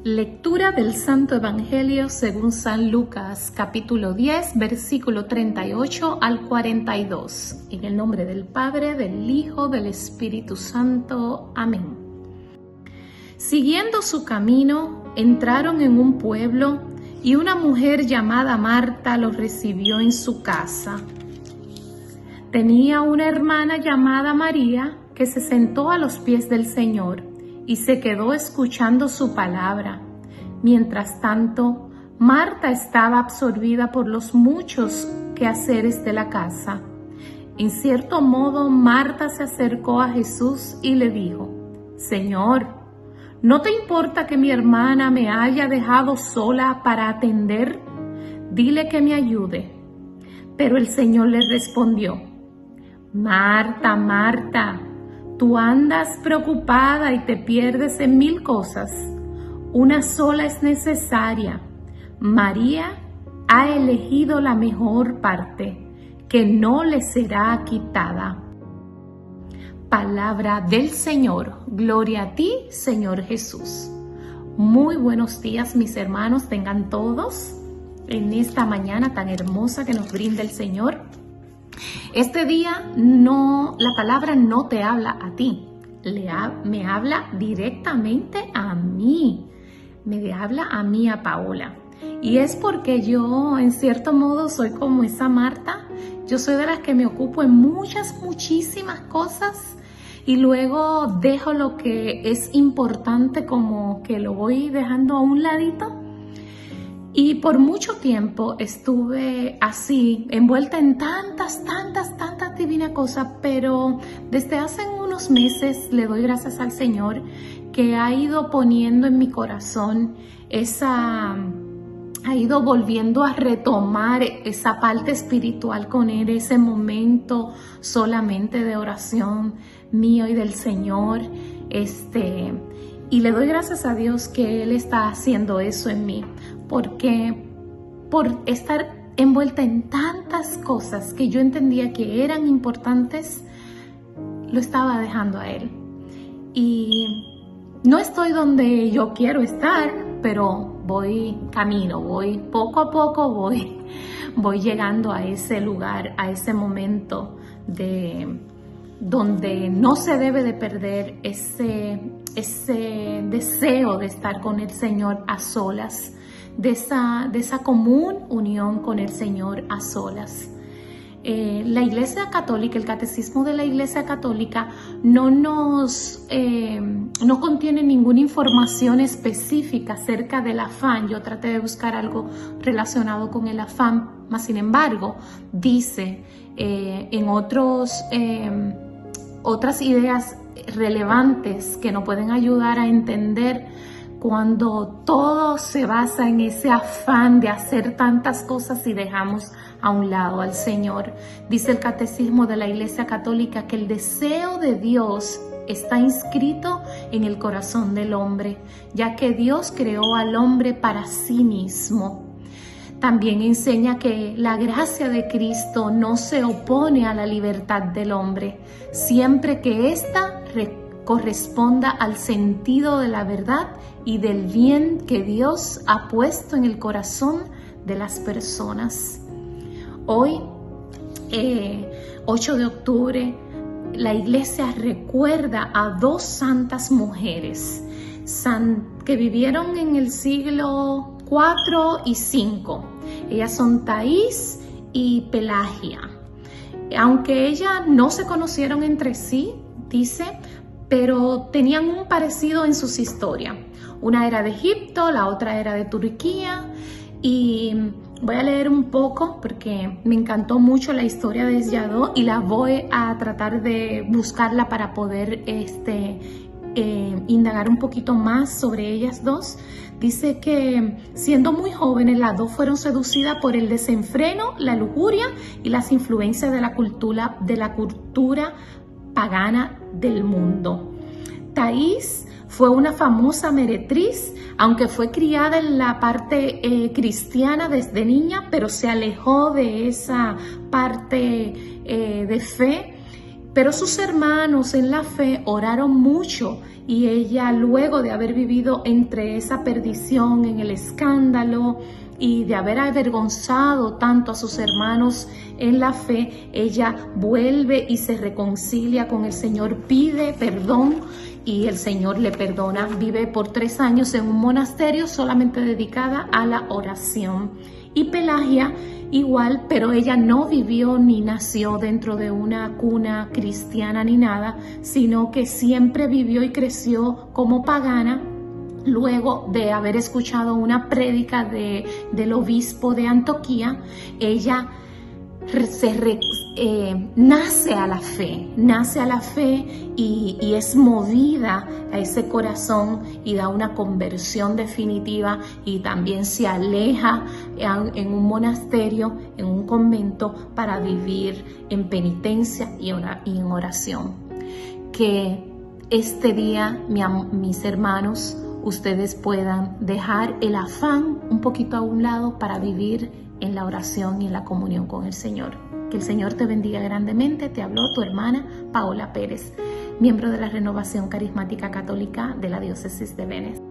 Lectura del Santo Evangelio según San Lucas, capítulo 10, versículo 38 al 42. En el nombre del Padre, del Hijo, del Espíritu Santo. Amén. Siguiendo su camino, entraron en un pueblo y una mujer llamada Marta los recibió en su casa. Tenía una hermana llamada María que se sentó a los pies del Señor y se quedó escuchando su palabra. Mientras tanto, Marta estaba absorbida por los muchos quehaceres de la casa. En cierto modo, Marta se acercó a Jesús y le dijo: Señor, ¿no te importa que mi hermana me haya dejado sola para atender? Dile que me ayude. Pero el Señor le respondió: Marta, Marta, tú andas preocupada y te pierdes en mil cosas. Una sola es necesaria. María ha elegido la mejor parte, que no le será quitada. Palabra del Señor. Gloria a ti, Señor Jesús. Muy buenos días, mis hermanos, tengan todos en esta mañana tan hermosa que nos brinda el Señor. Este día la palabra no te habla a ti, me habla directamente a mí, me habla a mí, a Paola. Y es porque yo, en cierto modo, soy como esa Marta. Yo soy de las que me ocupo en muchísimas cosas y luego dejo lo que es importante, como que lo voy dejando a un ladito. Y por mucho tiempo estuve así, envuelta en tantas divinas cosas, pero desde hace unos meses le doy gracias al Señor que ha ido poniendo en mi corazón ha ido volviendo a retomar esa parte espiritual con Él, ese momento solamente de oración mío y del Señor, y le doy gracias a Dios que Él está haciendo eso en mí, porque por estar envuelta en tantas cosas que yo entendía que eran importantes, lo estaba dejando a Él. Y no estoy donde yo quiero estar, pero voy poco a poco, voy llegando a ese lugar, a ese momento donde no se debe de perder ese deseo de estar con el Señor a solas, de esa común unión con el Señor a solas. La Iglesia Católica, el Catecismo de la Iglesia Católica no contiene ninguna información específica acerca del afán. Yo traté de buscar algo relacionado con el afán, mas sin embargo dice en otras ideas relevantes que nos pueden ayudar a entender cuando todo se basa en ese afán de hacer tantas cosas y dejamos a un lado al Señor. Dice el Catecismo de la Iglesia Católica que el deseo de Dios está inscrito en el corazón del hombre, ya que Dios creó al hombre para sí mismo. También enseña que la gracia de Cristo no se opone a la libertad del hombre, siempre que ésta corresponda al sentido de la verdad y del bien que Dios ha puesto en el corazón de las personas. Hoy, 8 de octubre, la Iglesia recuerda a dos santas mujeres que vivieron en el siglo IV y V. Ellas son Thais y Pelagia. Aunque ellas no se conocieron entre sí, dice, pero tenían un parecido en sus historias. Una era de Egipto, la otra era de Turquía, y voy a leer un poco porque me encantó mucho la historia de ellas dos y la voy a tratar de buscarla para poder indagar un poquito más sobre ellas dos. Dice que siendo muy jóvenes, las dos fueron seducidas por el desenfreno, la lujuria y las influencias de la cultura pagana del mundo. Thais fue una famosa meretriz, aunque fue criada en la parte cristiana desde niña, pero se alejó de esa parte de fe Pero sus hermanos en la fe oraron mucho y ella, luego de haber vivido entre esa perdición, en el escándalo y de haber avergonzado tanto a sus hermanos en la fe, ella vuelve y se reconcilia con el Señor, pide perdón y el Señor le perdona. Vive por 3 años en un monasterio solamente dedicada a la oración. Y Pelagia igual, pero ella no vivió ni nació dentro de una cuna cristiana ni nada, sino que siempre vivió y creció como pagana. Luego de haber escuchado una prédica del obispo de Antioquía, ella nace a la fe y es movida a ese corazón y da una conversión definitiva, y también se aleja en un monasterio, en un convento, para vivir en penitencia y en oración. Que este día, mis hermanos, ustedes puedan dejar el afán un poquito a un lado para vivir en la oración y en la comunión con el Señor. Que el Señor te bendiga grandemente. Te habló tu hermana Paola Pérez, miembro de la Renovación Carismática Católica de la Diócesis de Venice.